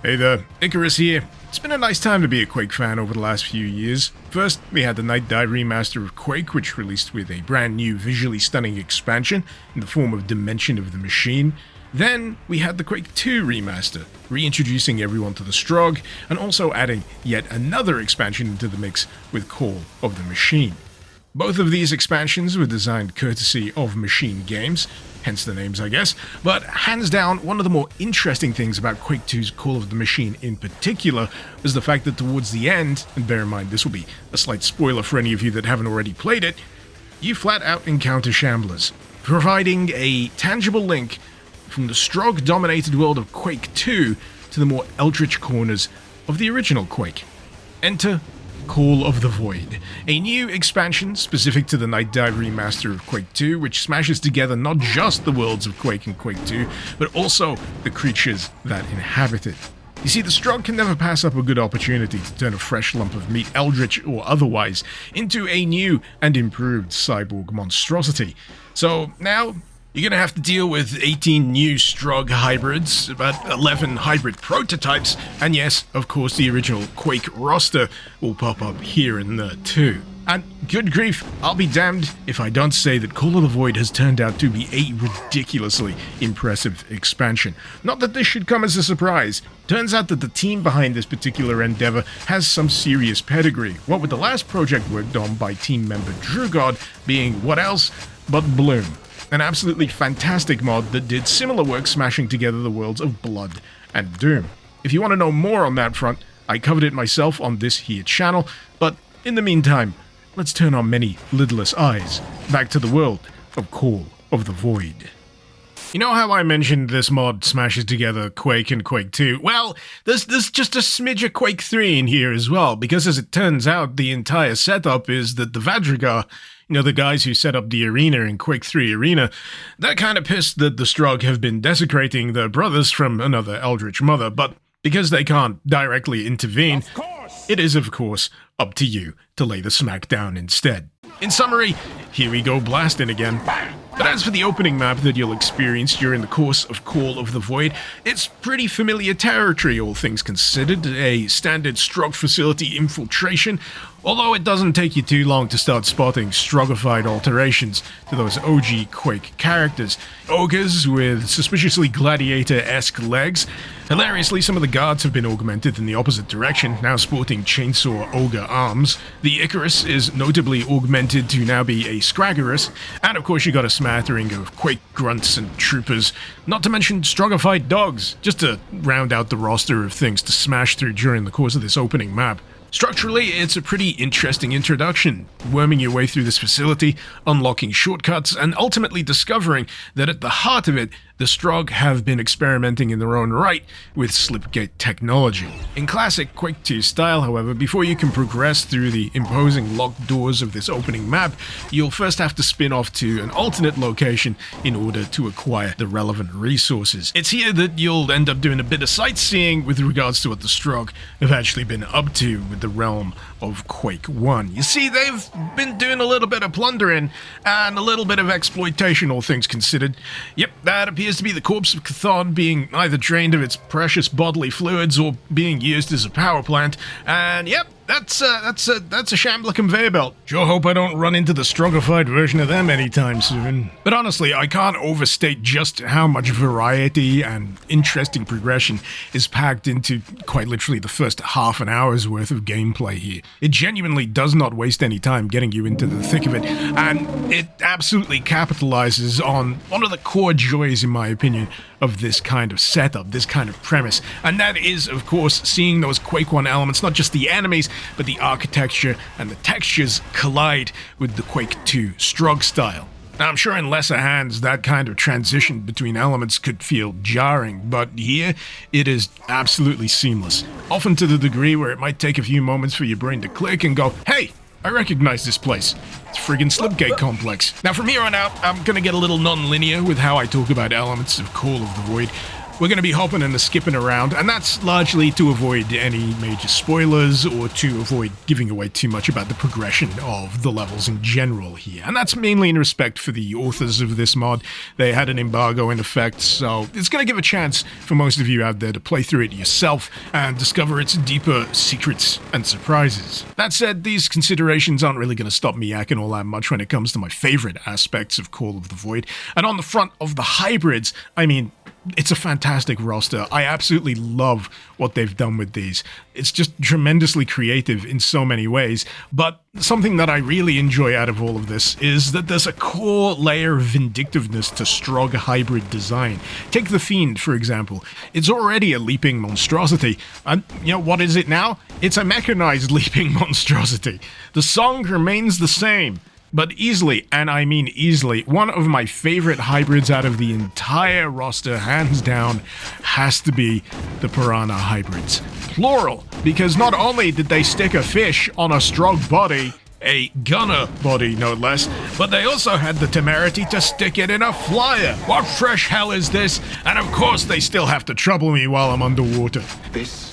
Hey there, Icarus here. It's been a nice time to be a Quake fan over the last few years. First, we had the Night Dive remaster of Quake, which released with a brand new visually stunning expansion in the form of Dimension of the Machine. Then, we had the Quake 2 remaster, reintroducing everyone to the Strogg, and also adding yet another expansion into the mix with Call of the Machine. Both of these expansions were designed courtesy of Machine Games, hence the names I guess, but hands down, one of the more interesting things about Quake 2's Call of the Machine in particular was the fact that towards the end, and bear in mind this will be a slight spoiler for any of you that haven't already played it, you flat out encounter Shamblers, providing a tangible link from the Strogg-dominated world of Quake 2 to the more eldritch corners of the original Quake. Enter Call of the Void, a new expansion specific to the Night Dive remaster of Quake 2, which smashes together not just the worlds of Quake and Quake 2, but also the creatures that inhabit it. You see, the Strogg can never pass up a good opportunity to turn a fresh lump of meat, eldritch or otherwise, into a new and improved cyborg monstrosity. So now, you're gonna have to deal with 18 new Strogg hybrids, about 11 hybrid prototypes, and yes, of course, the original Quake roster will pop up here and there too. And good grief, I'll be damned if I don't say that Call of the Void has turned out to be a ridiculously impressive expansion. Not that this should come as a surprise. Turns out that the team behind this particular endeavor has some serious pedigree, what with the last project worked on by team member Strogg being what else but Bloom. An absolutely fantastic mod that did similar work smashing together the worlds of Blood and Doom. If you want to know more on that front, I covered it myself on this here channel, but in the meantime, let's turn our many lidless eyes back to the world of Call of the Void. You know how I mentioned this mod smashes together Quake and Quake 2? Well, there's just a smidge of Quake 3 in here as well, because as it turns out, the entire setup is that the Vadrigar, the guys who set up the arena in Quake 3 Arena, they're kind of pissed that the Strogg have been desecrating their brothers from another eldritch mother, but because they can't directly intervene, it is of course up to you to lay the smack down instead. In summary, here we go blasting again. But as for the opening map that you'll experience during the course of Call of the Void, it's pretty familiar territory, all things considered, a standard Strogg facility infiltration, although it doesn't take you too long to start spotting Stroggified alterations to those OG Quake characters. Ogres with suspiciously gladiator-esque legs. Hilariously, some of the guards have been augmented in the opposite direction, now sporting chainsaw ogre arms. The Icarus is notably augmented to now be a Scraggerus, and of course you got a smattering of Quake grunts and troopers, not to mention Stroggified dogs, just to round out the roster of things to smash through during the course of this opening map. Structurally, it's a pretty interesting introduction, worming your way through this facility, unlocking shortcuts, and ultimately discovering that at the heart of it, the Strogg have been experimenting in their own right with slipgate technology. In classic Quake 2 style, however, before you can progress through the imposing locked doors of this opening map, you'll first have to spin off to an alternate location in order to acquire the relevant resources. It's here that you'll end up doing a bit of sightseeing with regards to what the Strogg have actually been up to with the realm of Quake 1. You see, they've been doing a little bit of plundering and a little bit of exploitation, all things considered. Yep, that appears to be the corpse of Chthon being either drained of its precious bodily fluids or being used as a power plant, and yep, that's a Shambler conveyor belt. Sure hope I don't run into the Stroggified version of them anytime soon. But honestly, I can't overstate just how much variety and interesting progression is packed into quite literally the first half an hour's worth of gameplay here. It genuinely does not waste any time getting you into the thick of it, and it absolutely capitalizes on one of the core joys, in my opinion, of this kind of setup, this kind of premise, and that is, of course, seeing those Quake 1 elements, not just the enemies, but the architecture and the textures collide with the Quake 2 Strogg style. Now, I'm sure in lesser hands, that kind of transition between elements could feel jarring, but here, it is absolutely seamless. Often to the degree where it might take a few moments for your brain to click and go, hey, I recognize this place. It's friggin' Slipgate Complex. Now, from here on out, I'm gonna get a little non-linear with how I talk about elements of Call of the Void. we're going to be hopping and skipping around, and that's largely to avoid any major spoilers or to avoid giving away too much about the progression of the levels in general here. And that's mainly in respect for the authors of this mod. They had an embargo in effect, so it's going to give a chance for most of you out there to play through it yourself and discover its deeper secrets and surprises. That said, these considerations aren't really going to stop me yakking all that much when it comes to my favorite aspects of Call of the Void. And on the front of the hybrids, I mean, it's a fantastic roster. I absolutely love what they've done with these. It's just tremendously creative in so many ways, but something that I really enjoy out of all of this is that there's a core layer of vindictiveness to Strogg hybrid design. Take the Fiend, for example. It's already a leaping monstrosity, and you know, what is it now? It's a mechanized leaping monstrosity. The song remains the same. But easily, and I mean easily, one of my favorite hybrids out of the entire roster, hands down, has to be the Piranha hybrids. Plural, because not only did they stick a fish on a Strogg body, a gunner body no less, but they also had the temerity to stick it in a flyer. What fresh hell is this? And of course they still have to trouble me while I'm underwater. This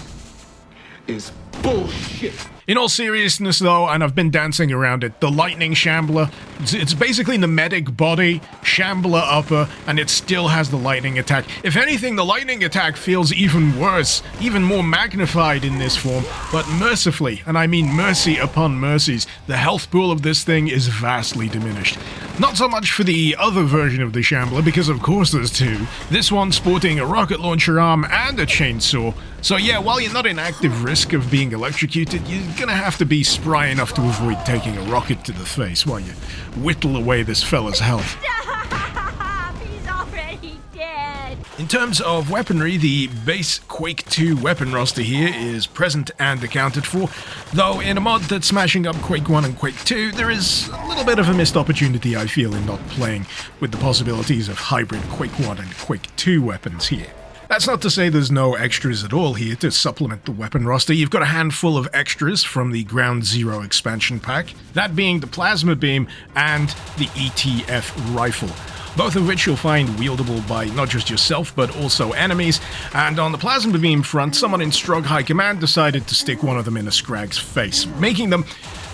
is bullshit. In all seriousness though, and I've been dancing around it, the Lightning Shambler, it's basically Nemetic body, Shambler upper, and it still has the lightning attack. If anything, the lightning attack feels even worse, even more magnified in this form, but mercifully, and I mean mercy upon mercies, the health pool of this thing is vastly diminished. Not so much for the other version of the Shambler, because of course there's two, this one sporting a rocket launcher arm and a chainsaw. So yeah, while you're not in active risk of being electrocuted, you're gonna have to be spry enough to avoid taking a rocket to the face while you whittle away this fella's health. Stop! He's already dead! In terms of weaponry, the base Quake 2 weapon roster here is present and accounted for, though in a mod that's smashing up Quake 1 and Quake 2, there is a little bit of a missed opportunity I feel in not playing with the possibilities of hybrid Quake 1 and Quake 2 weapons here. That's not to say there's no extras at all here to supplement the weapon roster. You've got a handful of extras from the Ground Zero expansion pack, that being the Plasma Beam and the ETF rifle, both of which you'll find wieldable by not just yourself but also enemies. And on the Plasma Beam front, someone in Strogg High Command decided to stick one of them in a Scrag's face, making them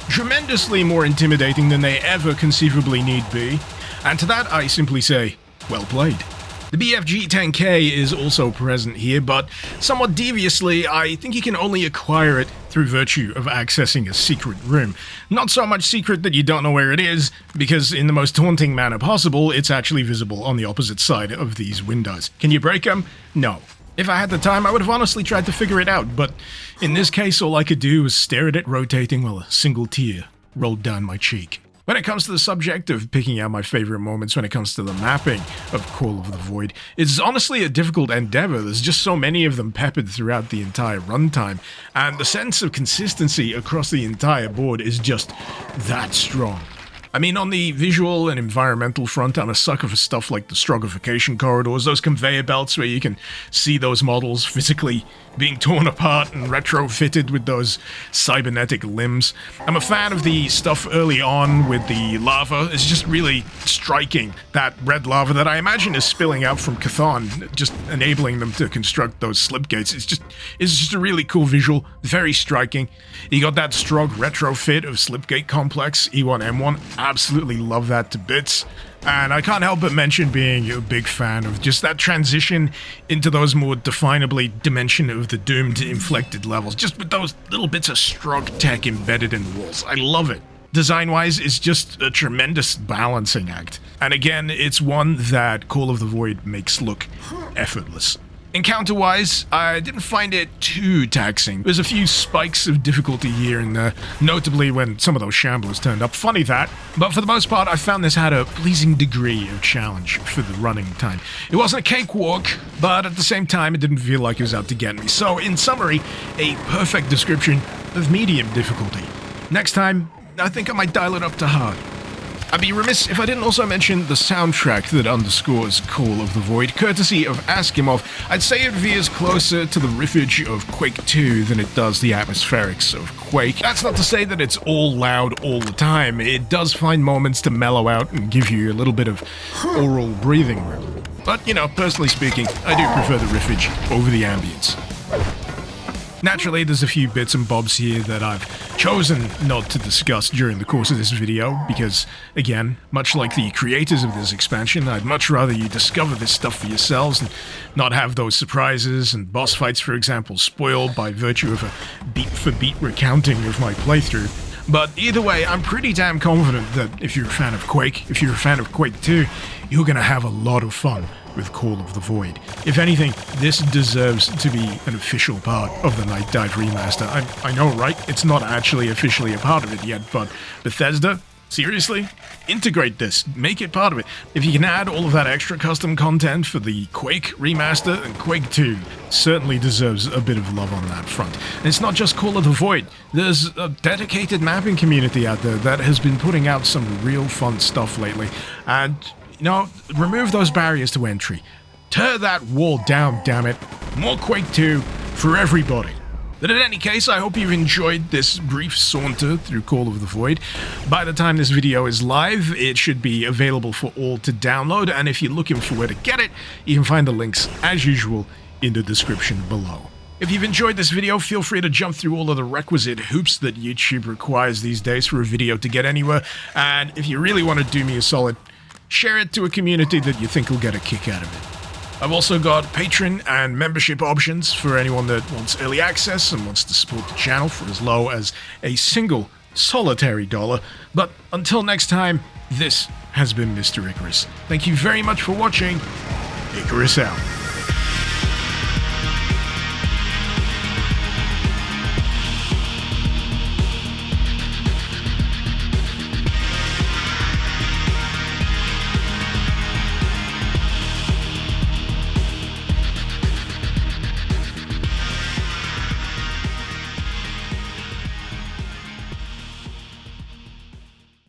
tremendously more intimidating than they ever conceivably need be. And to that I simply say, well played. The BFG-10K is also present here, but somewhat deviously, I think you can only acquire it through virtue of accessing a secret room. Not so much secret that you don't know where it is, because in the most taunting manner possible, it's actually visible on the opposite side of these windows. Can you break them? No. If I had the time, I would have honestly tried to figure it out, but in this case, all I could do was stare at it rotating while a single tear rolled down my cheek. When it comes to the subject of picking out my favorite moments when it comes to the mapping of Call of the Void, it's honestly a difficult endeavor. There's just so many of them peppered throughout the entire runtime, and the sense of consistency across the entire board is just that strong. I mean, on the visual and environmental front, I'm a sucker for stuff like the Stroggification corridors, those conveyor belts where you can see those models physically being torn apart and retrofitted with those cybernetic limbs. I'm a fan of the stuff early on with the lava. It's just really striking, that red lava that I imagine is spilling out from Chthon, just enabling them to construct those slipgates. It's just a really cool visual, very striking. You got that Strogg retrofit of Slipgate Complex, E1, M1. Absolutely love that to bits. And I can't help but mention being a big fan of just that transition into those more definably Dimension of the Doomed inflected levels, just with those little bits of Strogg tech embedded in the walls. I love it. Design-wise, it's just a tremendous balancing act. And again, it's one that Call of the Void makes look effortless. Encounter-wise, I didn't find it too taxing. There's a few spikes of difficulty here and there, notably when some of those Shamblers turned up. Funny that, but for the most part I found this had a pleasing degree of challenge for the running time. It wasn't a cakewalk, but at the same time it didn't feel like it was out to get me. So in summary, a perfect description of medium difficulty. Next time, I think I might dial it up to hard. I'd be remiss if I didn't also mention the soundtrack that underscores Call of the Void, courtesy of Askimov. I'd say it veers closer to the riffage of Quake 2 than it does the atmospherics of Quake. That's not to say that it's all loud all the time. It does find moments to mellow out and give you a little bit of oral breathing room. But, you know, personally speaking, I do prefer the riffage over the ambience. Naturally, there's a few bits and bobs here that I've chosen not to discuss during the course of this video, because, again, much like the creators of this expansion, I'd much rather you discover this stuff for yourselves and not have those surprises and boss fights, for example, spoiled by virtue of a beat-for-beat recounting of my playthrough. But either way, I'm pretty damn confident that if you're a fan of Quake, if you're a fan of Quake 2, you're gonna have a lot of fun with Call of the Void. If anything, this deserves to be an official part of the Night Dive remaster. I know, right? It's not actually officially a part of it yet, but Bethesda, seriously? Integrate this. Make it part of it. If you can add all of that extra custom content for the Quake remaster, and Quake 2 certainly deserves a bit of love on that front. And it's not just Call of the Void. There's a dedicated mapping community out there that has been putting out some real fun stuff lately. And, you know, remove those barriers to entry. Tear that wall down, damn it. More Quake 2 for everybody. But in any case, I hope you've enjoyed this brief saunter through Call of the Void. By the time this video is live, it should be available for all to download, and if you're looking for where to get it, you can find the links, as usual, in the description below. If you've enjoyed this video, feel free to jump through all of the requisite hoops that YouTube requires these days for a video to get anywhere, and if you really want to do me a solid, share it to a community that you think will get a kick out of it. I've also got Patreon and membership options for anyone that wants early access and wants to support the channel for as low as a single solitary dollar. But until next time, this has been Mr. Icarus. Thank you very much for watching. Icarus out.